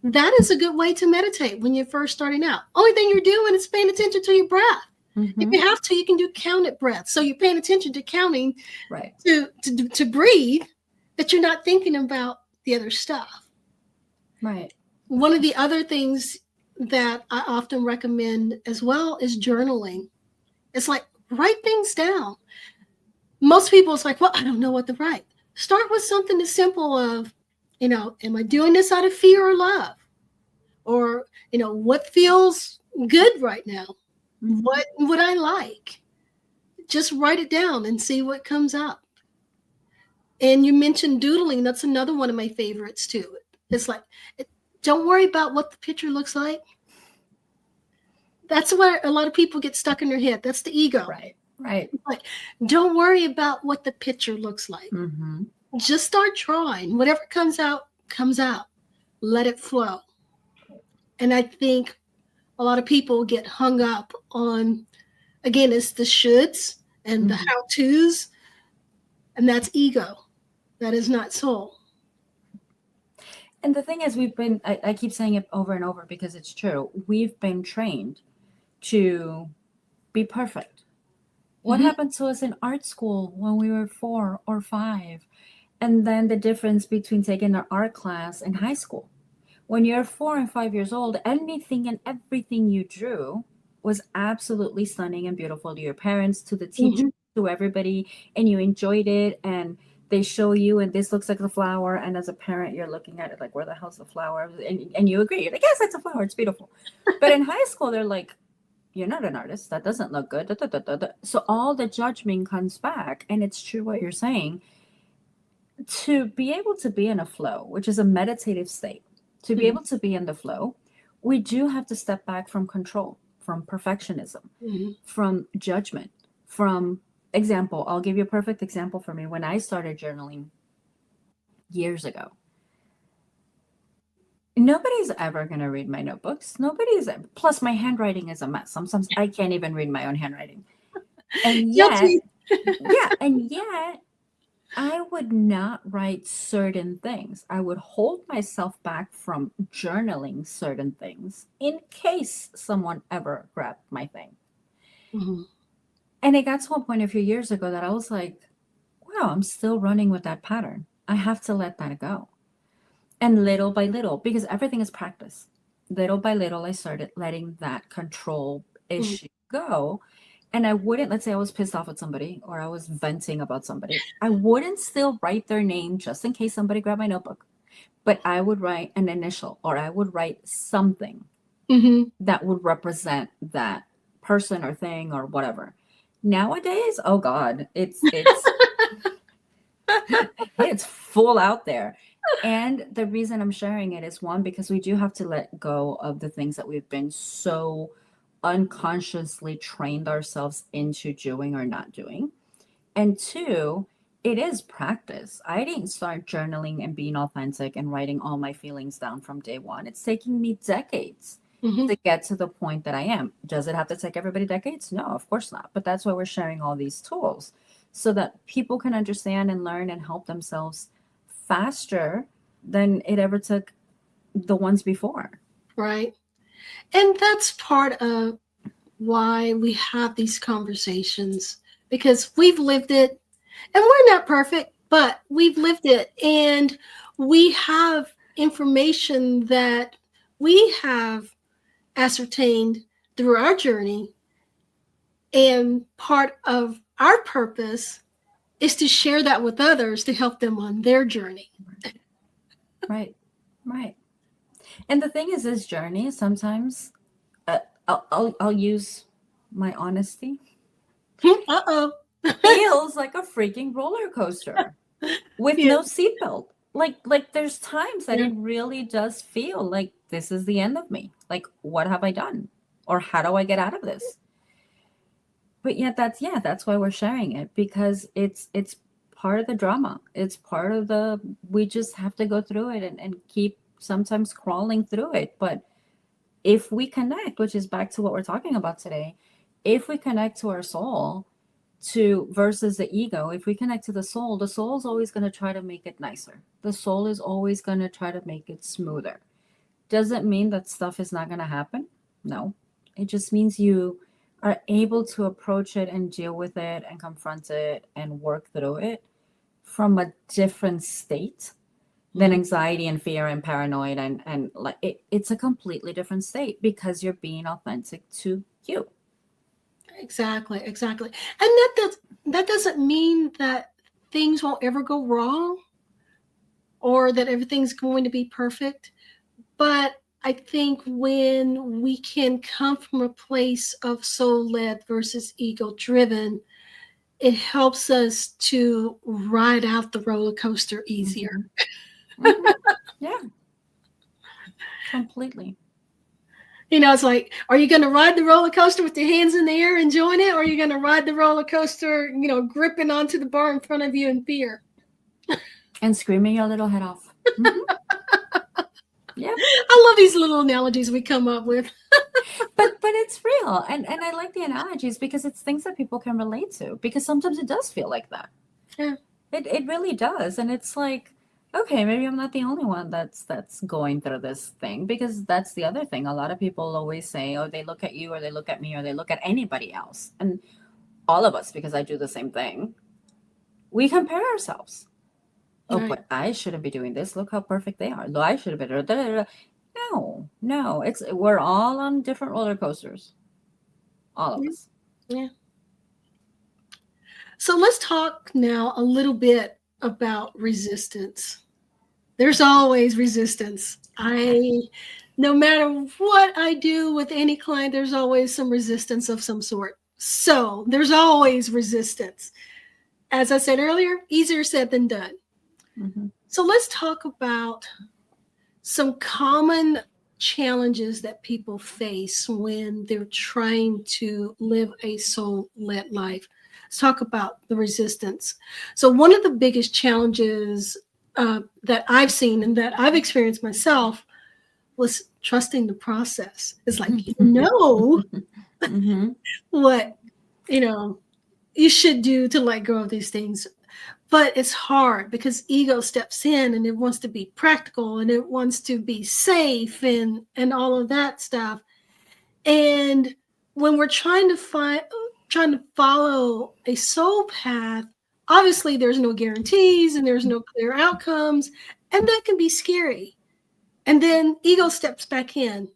Speaker 1: That is a good way to meditate when you're first starting out. Only thing you're doing is paying attention to your breath. If
Speaker 2: Mm-hmm.
Speaker 1: you have to, you can do counted breaths. So you're paying attention to counting
Speaker 2: Right.
Speaker 1: to breathe, that you're not thinking about the other stuff.
Speaker 2: Right.
Speaker 1: One of the other things that I often recommend as well is journaling. It's like, write things down. Most people, it's like, well, I don't know what to write. Start with something as simple of, am I doing this out of fear or love? Or, what feels good right now?
Speaker 2: Mm-hmm.
Speaker 1: What would I like? Just write it down and see what comes up. And you mentioned doodling. That's another one of my favorites too. It's like, don't worry about what the picture looks like. That's where a lot of people get stuck in their head. That's the ego.
Speaker 2: Right. Right.
Speaker 1: Like, don't worry about what the picture looks like.
Speaker 2: Mm-hmm.
Speaker 1: Just start drawing. Whatever comes out, comes out. Let it flow. And I think a lot of people get hung up on, again, it's the shoulds and the
Speaker 2: Mm-hmm.
Speaker 1: how-tos, and that's ego. That is not soul.
Speaker 2: And the thing is, I keep saying it over and over because it's true. We've been trained to be perfect. What
Speaker 1: Mm-hmm.
Speaker 2: happened to us in art school when we were 4 or 5? And then the difference between taking an art class in high school. When you're 4 and 5 years old, anything and everything you drew was absolutely stunning and beautiful to your parents, to the teacher,
Speaker 1: Mm-hmm.
Speaker 2: to everybody, and you enjoyed it. And they show you, and this looks like a flower. And as a parent, you're looking at it like, where the hell's the flower? And you agree. You're like, yes, it's a flower. It's beautiful. But in high school, they're like, you're not an artist. That doesn't look good. Da, da, da, da, da. So all the judgment comes back. And it's true what you're saying. To be able to be in a flow, which is a meditative state, to be able to be in the flow, we do have to step back from control, from perfectionism, from judgment, from example. I'll give you a perfect example for me. When I started journaling years ago, nobody's ever going to read my notebooks. Plus my handwriting is a mess. Sometimes I can't even read my own handwriting. And yet,
Speaker 1: Guilty.
Speaker 2: and yet I would not write certain things. I would hold myself back from journaling certain things in case someone ever grabbed my thing.
Speaker 1: Mhm.
Speaker 2: And it got to a point a few years ago that I was like, wow, I'm still running with that pattern. I have to let that go. And little by little, because everything is practice, little by little, I started letting that control
Speaker 1: Mhm.
Speaker 2: issue go. And I wouldn't, let's say I was pissed off at somebody or I was venting about somebody, I wouldn't still write their name just in case somebody grabbed my notebook, but I would write an initial or I would write something
Speaker 1: Mhm.
Speaker 2: that would represent that person or thing or whatever. Nowadays, oh God, it's full out there. And the reason I'm sharing it is one, because we do have to let go of the things that we've been so unconsciously trained ourselves into doing or not doing. And two, it is practice. I didn't start journaling and being authentic and writing all my feelings down from day one. It's taking me decades
Speaker 1: Mhm.
Speaker 2: to get to the point that I am. Does it have to take everybody decades? No, of course not. But that's why we're sharing all these tools so that people can understand and learn and help themselves faster than it ever took the ones before.
Speaker 1: Right. And that's part of why we have these conversations, because we've lived it, and we're not perfect, but we've lived it, and we have information that we have ascertained through our journey. And part of our purpose is to share that with others to help them on their journey.
Speaker 2: Right. Right. And the thing is, this journey sometimes I'll use my honesty,
Speaker 1: Uh-oh.
Speaker 2: feels like a freaking roller coaster with
Speaker 1: Yeah.
Speaker 2: no seatbelt. Like there's times that
Speaker 1: Yeah.
Speaker 2: it really does feel like this is the end of me. Like what have I done? Or how do I get out of this? But yet that's why we're sharing it, because it's part of the drama. It's part of the, we just have to go through it and keep sometimes crawling through it. But if we connect, which is back to what we're talking about today, if we connect to our soul, to versus the ego, if we connect to the soul's always going to try to make it nicer. The soul is always going to try to make it smoother. Doesn't mean that stuff is not going to happen. No, it just means you are able to approach it and deal with it and confront it and work through it from a different state than anxiety and fear and paranoid, and like it's a completely different state because you're being authentic to you.
Speaker 1: Exactly, exactly. And that doesn't mean that things won't ever go wrong or that everything's going to be perfect. But I think when we can come from a place of soul led versus ego driven, it helps us to ride out the roller coaster easier.
Speaker 2: Hmm. Hmm. Yeah, completely.
Speaker 1: It's like, are you going to ride the roller coaster with your hands in the air enjoying it? Or are you going to ride the roller coaster, gripping onto the bar in front of you in fear?
Speaker 2: And screaming your little head off. Hmm. Yeah.
Speaker 1: I love these little analogies we come up with.
Speaker 2: But it's real, and I like the analogies because it's things that people can relate to, because sometimes it does feel like that.
Speaker 1: Yeah.
Speaker 2: It really does. And it's like, okay, maybe I'm not the only one that's going through this thing, because that's the other thing. A lot of people always say, oh, they look at you or they look at me or they look at anybody else. And all of us, because I do the same thing, we compare ourselves. Oh,
Speaker 1: Right.
Speaker 2: but I shouldn't be doing this. Look how perfect they are. Though I should have been. Da, da, da. No, no. It's, we're all on different roller coasters. All of
Speaker 1: Yeah.
Speaker 2: us.
Speaker 1: Yeah. So let's talk now a little bit about resistance. There's always resistance. No matter what I do with any client, there's always some resistance of some sort. So there's always resistance. As I said earlier, easier said than done.
Speaker 2: Hmm.
Speaker 1: So let's talk about some common challenges that people face when they're trying to live a soul-led life. Let's talk about the resistance. So one of the biggest challenges that I've seen and that I've experienced myself was trusting the process. It's like,
Speaker 2: Mm-hmm.
Speaker 1: what, you know, you should do to let go of these things. But it's hard because ego steps in and it wants to be practical and it wants to be safe and all of that stuff. And when we're trying to follow a soul path, obviously there's no guarantees and there's no clear outcomes, and that can be scary. And then ego steps back in,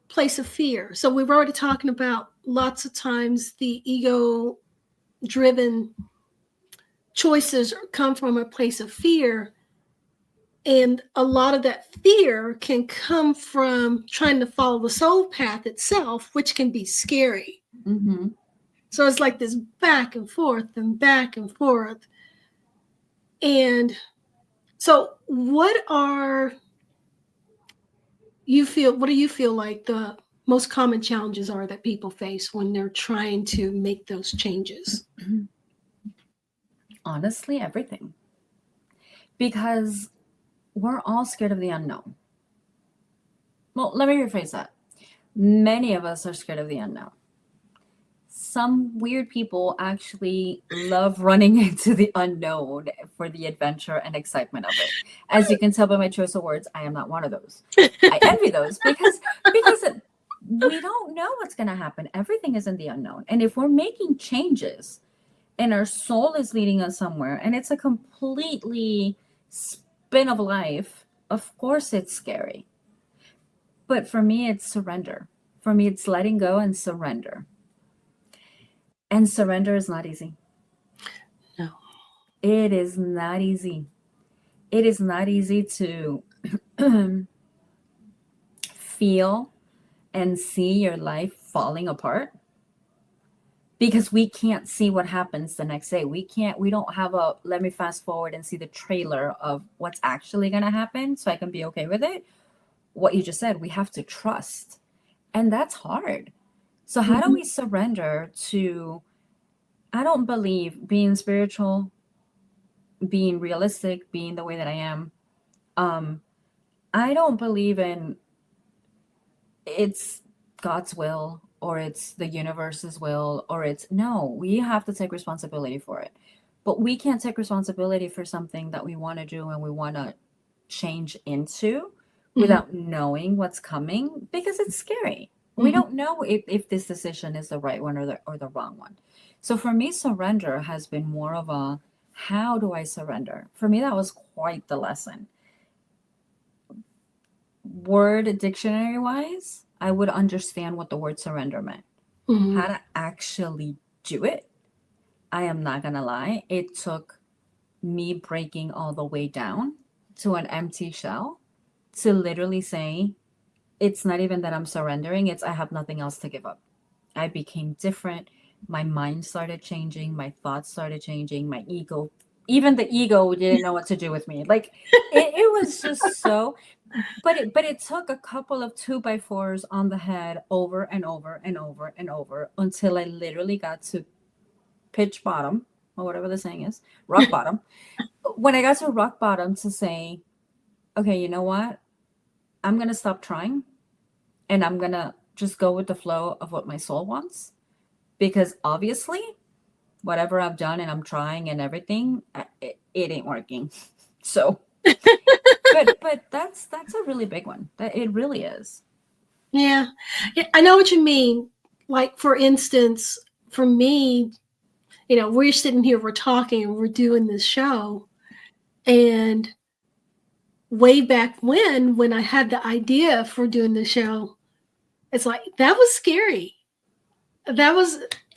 Speaker 1: place of fear. So we were already talking about lots of times the ego driven choices come from a place of fear. And a lot of that fear can come from trying to follow the soul path itself, which can be scary.
Speaker 2: Mm-hmm.
Speaker 1: So it's like this back and forth and back and forth. And so what do you feel like the most common challenges are that people face when they're trying to make those changes?
Speaker 2: Honestly, everything. Because we're all scared of the unknown. Well, let me rephrase that. Many of us are scared of the unknown. Some weird people actually love running into the unknown for the adventure and excitement of it. As you can tell by my choice of words, I am not one of those. I envy those because we don't know what's going to happen. Everything is in the unknown. And if we're making changes and our soul is leading us somewhere and it's a completely spin of life, of course it's scary. But for me, it's surrender. For me, it's letting go and surrender. And surrender is not easy.
Speaker 1: No.
Speaker 2: It is not easy. It is not easy to feel and see your life falling apart because we can't see what happens the next day. We don't have let me fast forward and see the trailer of what's actually going to happen so I can be okay with it. What you just said, we have to trust. And that's hard. So how do we surrender to, I don't believe being spiritual, being realistic, being the way that I am. I don't believe in it's God's will or it's the universe's will or no, we have to take responsibility for it. But we can't take responsibility for something that we want to do and we want to change into without knowing what's coming because it's scary. We don't know if this decision is the right one or the wrong one. So for me, surrender has been more of a, how do I surrender? For me, that was quite the lesson. Word dictionary wise, I would understand what the word surrender meant. How to actually do it, I am not going to lie. It took me breaking all the way down to an empty shell to literally say, it's not even that I'm surrendering, it's I have nothing else to give up. I became different. My mind started changing. My thoughts started changing. My ego, even the ego didn't know what to do with me. Like it was just so, but it took a couple of 2x4s on the head over and over and over and over until I literally got to pitch bottom or whatever the saying is, rock bottom. When I got to rock bottom to say, okay, you know what? I'm going to stop trying and I'm going to just go with the flow of what my soul wants. Because obviously, whatever I've done and I'm trying and everything, it ain't working. So, but that's a really big one. That it really is.
Speaker 1: Yeah, I know what you mean. Like, for instance, for me, we're sitting here, we're talking, we're doing this show. And way back when I had the idea for doing the show, it's like, that was scary.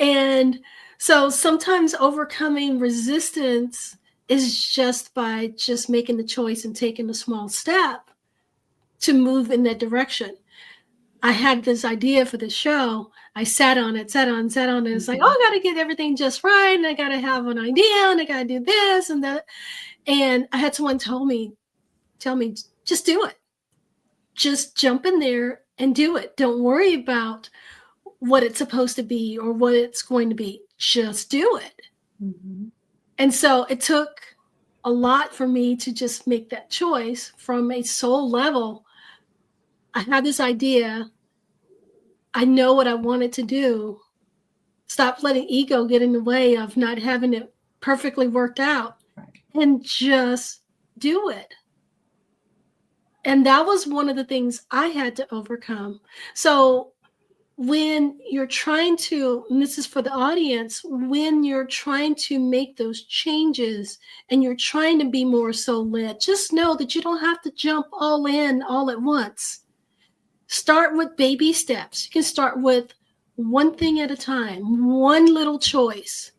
Speaker 1: And so sometimes overcoming resistance is just by just making the choice and taking a small step to move in that direction. I had this idea for the show. I sat on it. It's like, oh, I got to get everything just right. And I got to have an idea and I got to do this and that. And I had someone tell me, just do it. just jump in there and do it. Don't worry about what it's supposed to be or what it's going to be. Just do it.
Speaker 2: Mm-hmm.
Speaker 1: And so it took a lot for me to just make that choice from a soul level. I had this idea. I know what I wanted to do. Stop letting ego get in the way of not having it perfectly worked out,
Speaker 2: Right.
Speaker 1: and just do it. And that was one of the things I had to overcome. So when you're trying to, and this is for the audience, when you're trying to make those changes and you're trying to be more soul led, just know that you don't have to jump all in all at once. Start with baby steps. You can start with one thing at a time, one little choice,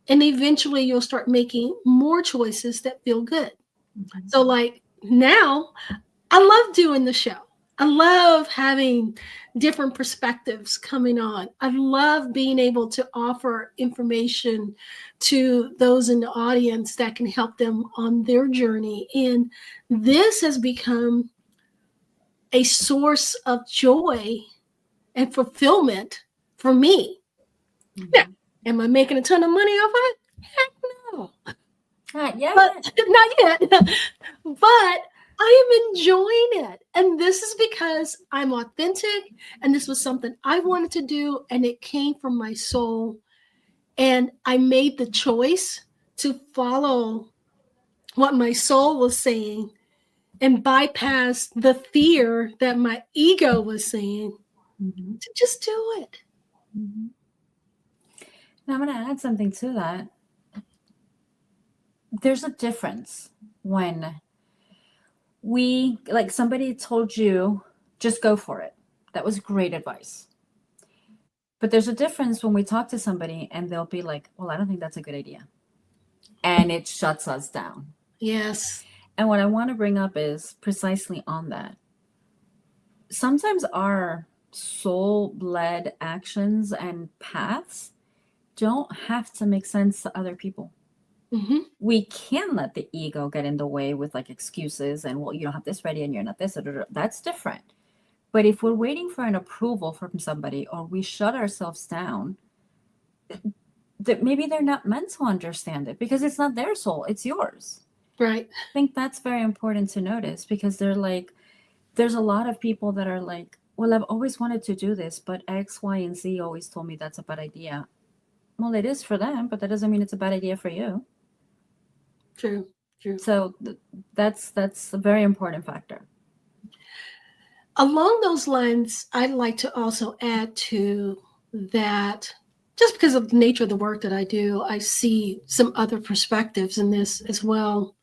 Speaker 1: and eventually you'll start making more choices that feel good.
Speaker 2: Mm-hmm.
Speaker 1: So, like now, I love doing the show. I love having different perspectives coming on. I love being able to offer information to those in the audience that can help them on their journey. And this has become a source of joy and fulfillment for me.
Speaker 2: Mm-hmm.
Speaker 1: Now, am I making a ton of money off of it? Heck no.
Speaker 2: Yeah.
Speaker 1: But not yet. But I am enjoying it. And this is because I'm authentic and this was something I wanted to do and it came from my soul. And I made the choice to follow what my soul was saying and bypass the fear that my ego was saying
Speaker 2: Mm-hmm.
Speaker 1: to just do it.
Speaker 2: Mm-hmm. Now I'm going to add something to that. There's a difference when like somebody told you, just go for it. That was great advice. But there's a difference when we talk to somebody and they'll be like, well, I don't think that's a good idea. And it shuts us down.
Speaker 1: Yes.
Speaker 2: And what I want to bring up is precisely on that. Sometimes our soul-led actions and paths don't have to make sense to other people.
Speaker 1: Mm-hmm.
Speaker 2: We can let the ego get in the way with like excuses and, well, you don't have this ready and you're not this. That's different. But if we're waiting for an approval from somebody or we shut ourselves down, that maybe they're not meant to understand it because it's not their soul, it's yours.
Speaker 1: Right.
Speaker 2: I think that's very important to notice because they're like, there's a lot of people that are like, well, I've always wanted to do this, but X, Y, and Z always told me that's a bad idea. Well, it is for them, but that doesn't mean it's a bad idea for you.
Speaker 1: True.
Speaker 2: So that's a very important factor.
Speaker 1: Along those lines, I'd like to also add to that, just because of the nature of the work that I do, I see some other perspectives in this as well,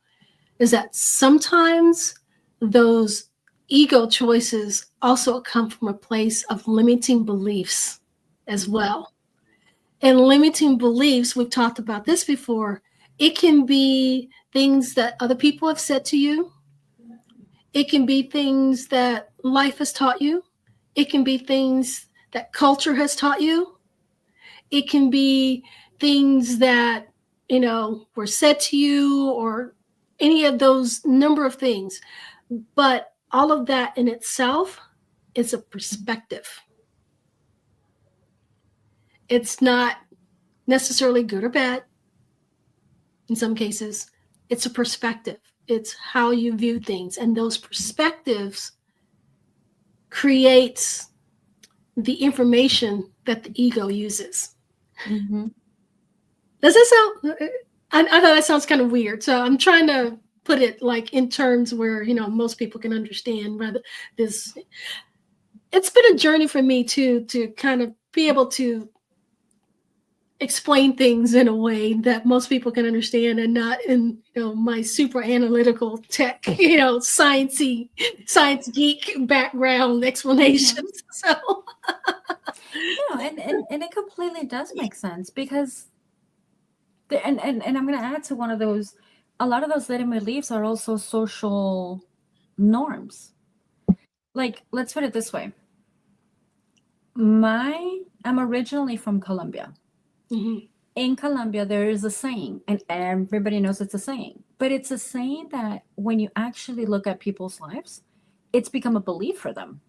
Speaker 1: is that sometimes those ego choices also come from a place of limiting beliefs as well. And limiting beliefs, we've talked about this before, it can be things that other people have said to you. It can be things that life has taught you. It can be things that culture has taught you. It can be things that, were said to you or any of those number of things. But all of that in itself is a perspective. It's not necessarily good or bad. In some cases, it's a perspective. It's how you view things. And those perspectives creates the information that the ego uses.
Speaker 2: Mm-hmm.
Speaker 1: Does this sound? I know that sounds kind of weird, so I'm trying to put it like in terms where most people can understand. Rather, this it's been a journey for me too to kind of be able to explain things in a way that most people can understand and not in my super analytical tech science geek background explanations. So
Speaker 2: no, and it completely does make sense because and I'm going to add to one of those, a lot of those limiting beliefs are also social norms. Like, let's put it this way. I'm originally from Colombia.
Speaker 1: mm-hmm.
Speaker 2: In Colombia, there is a saying, and everybody knows it's a saying, but it's a saying that when you actually look at people's lives, it's become a belief for them.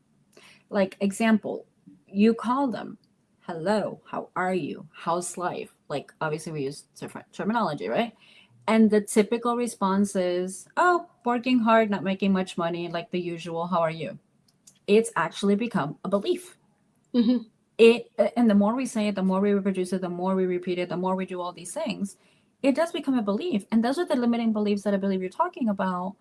Speaker 2: Like, example, you call them, hello, how are you? How's life? Like, obviously, we use different terminology, right? And the typical response is, oh, working hard, not making much money, like the usual, how are you? It's actually become a belief.
Speaker 1: Mm-hmm.
Speaker 2: It, and the more we say it, the more we reproduce it, the more we repeat it, the more we do all these things, it does become a belief. And those are the limiting beliefs that I believe you're talking about,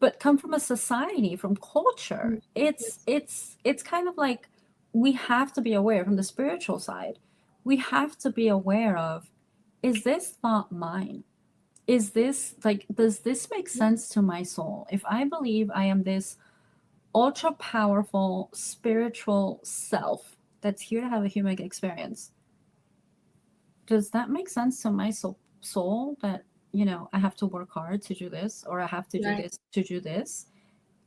Speaker 2: but come from a society, from culture.
Speaker 1: Yes.
Speaker 2: It's kind of like, we have to be aware from the spiritual side. We have to be aware of, is this thought mine? Is this like, does this make sense to my soul? If I believe I am this ultra powerful spiritual self that's here to have a human experience, does that make sense to my soul that, I have to work hard to do this, or I have to do
Speaker 1: Right.
Speaker 2: this to do this?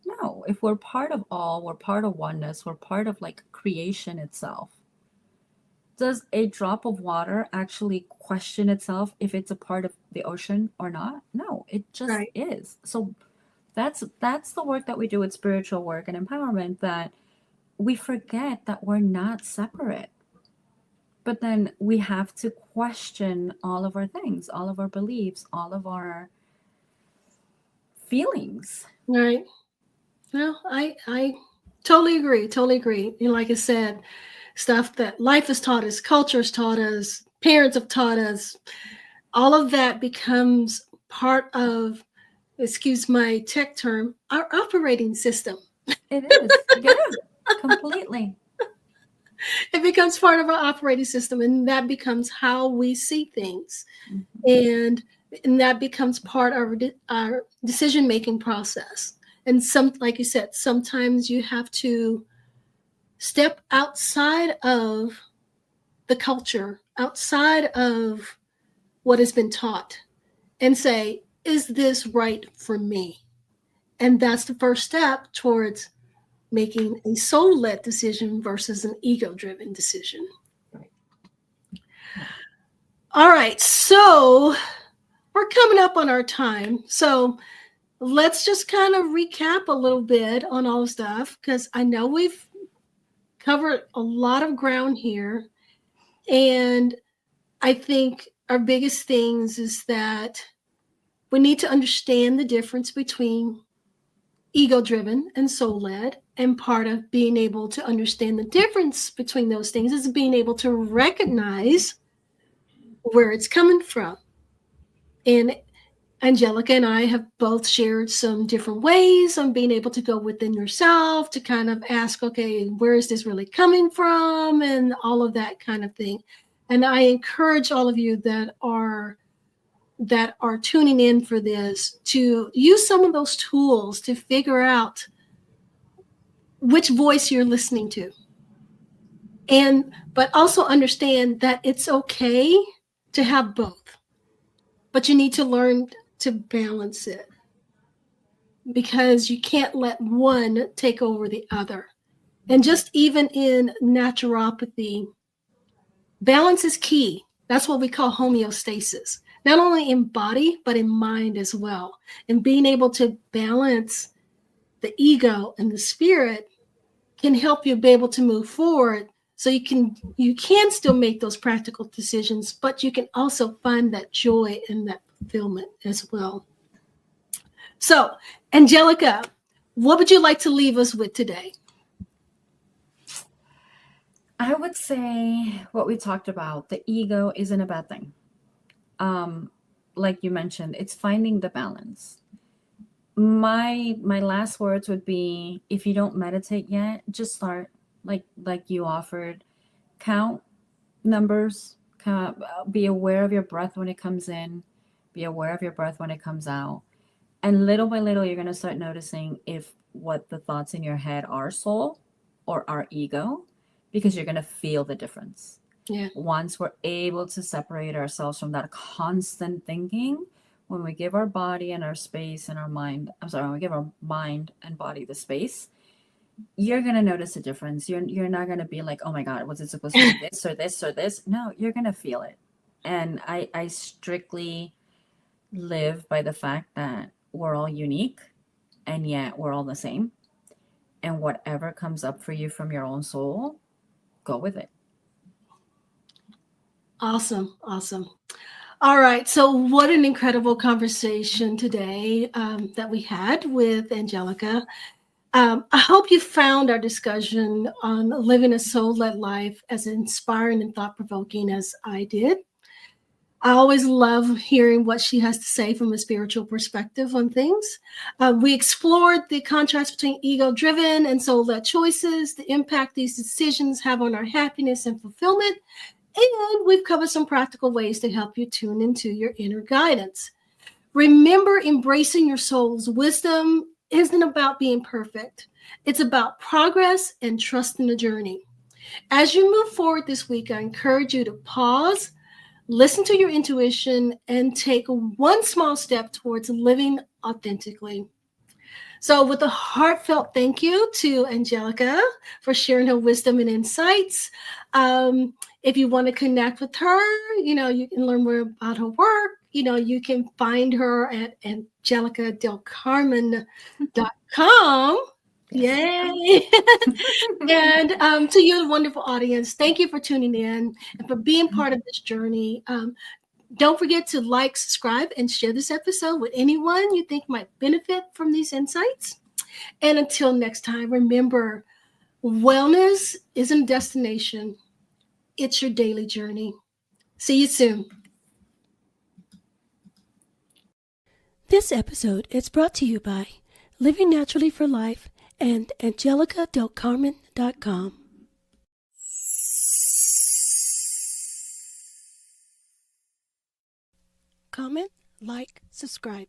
Speaker 2: No, if we're part of all, we're part of oneness, we're part of like creation itself. Does a drop of water actually question itself if it's a part of the ocean or not? No, it just
Speaker 1: Right.
Speaker 2: is. So that's the work that we do with spiritual work and empowerment, that we forget that we're not separate. But then we have to question all of our things, all of our beliefs, all of our feelings.
Speaker 1: Right. Well, I totally agree. Totally agree. And like I said, stuff that life has taught us, culture has taught us, parents have taught us, all of that becomes part of, excuse my tech term, our operating system.
Speaker 2: It is. Yeah, completely.
Speaker 1: It becomes part of our operating system, and that becomes how we see things.
Speaker 2: Mhm.
Speaker 1: And and that becomes part of our decision making process. And some, like you said, sometimes you have to step outside of the culture, outside of what has been taught, and say, is this right for me? And that's the first step towards making a soul led decision versus an ego driven decision.
Speaker 2: Right.
Speaker 1: All right, so we're coming up on our time. So let's just kind of recap a little bit on all the stuff, because I know we've covered a lot of ground here. And I think our biggest things is that we need to understand the difference between ego driven and soul led. And part of being able to understand the difference between those things is being able to recognize where it's coming from. And Angelica and I have both shared some different ways on being able to go within yourself to kind of ask, okay, where is this really coming from? And all of that kind of thing. And I encourage all of you that are tuning in for this to use some of those tools to figure out which voice you're listening to. And but also understand that it's okay to have both, but you need to learn to balance it, because you can't let one take over the other. And just even in naturopathy, balance is key. That's what we call homeostasis, not only in body, but in mind as well. And being able to balance the ego and the spirit can help you be able to move forward, so you can still make those practical decisions, but you can also find that joy and that fulfillment as well. So, Angelica, what would you like to leave us with today?
Speaker 2: I would say what we talked about, the ego isn't a bad thing. Um, like you mentioned, it's finding the balance. My last words would be, if you don't meditate yet, just start, like you offered. Count numbers, be aware of your breath when it comes in, be aware of your breath when it comes out. And little by little, you're going to start noticing if what the thoughts in your head are soul or are ego, because you're going to feel the difference.
Speaker 1: Yeah.
Speaker 2: Once we're able to separate ourselves from that constant thinking, when we give our body and our space and our mind, I'm sorry, when we give our mind and body the space, you're gonna notice a difference. You're not gonna be like, oh my God, was it supposed to be this or this or this? No, you're gonna feel it. And I strictly live by the fact that we're all unique and yet we're all the same. and whatever comes up for you from your own soul, go with it.
Speaker 1: Awesome. Awesome. All right. So, what an incredible conversation today that we had with Angelica. I hope you found our discussion on living a soul led life as inspiring and thought provoking as I did. I always love hearing what she has to say from a spiritual perspective on things. We explored the contrast between ego driven and soul led choices, the impact these decisions have on our happiness and fulfillment. And we've covered some practical ways to help you tune into your inner guidance. Remember, embracing your soul's wisdom isn't about being perfect, it's about progress and trust in the journey. As you move forward this week, I encourage you to pause, listen to your intuition, and take one small step towards living authentically. So, with a heartfelt thank you to Angelica for sharing her wisdom and insights. If you want to connect with her, you can learn more about her work. You can find her at angelicadelcarmen.com.
Speaker 2: Yes.
Speaker 1: Yay. And to you, the wonderful audience, thank you for tuning in and for being part of this journey. Don't forget to like, subscribe, and share this episode with anyone you think might benefit from these insights. And until next time, remember, wellness isn't a destination, it's your daily journey. See you soon. This episode is brought to you by Living Naturally for Life and angelicadelcarmen.com. Comment, like, subscribe.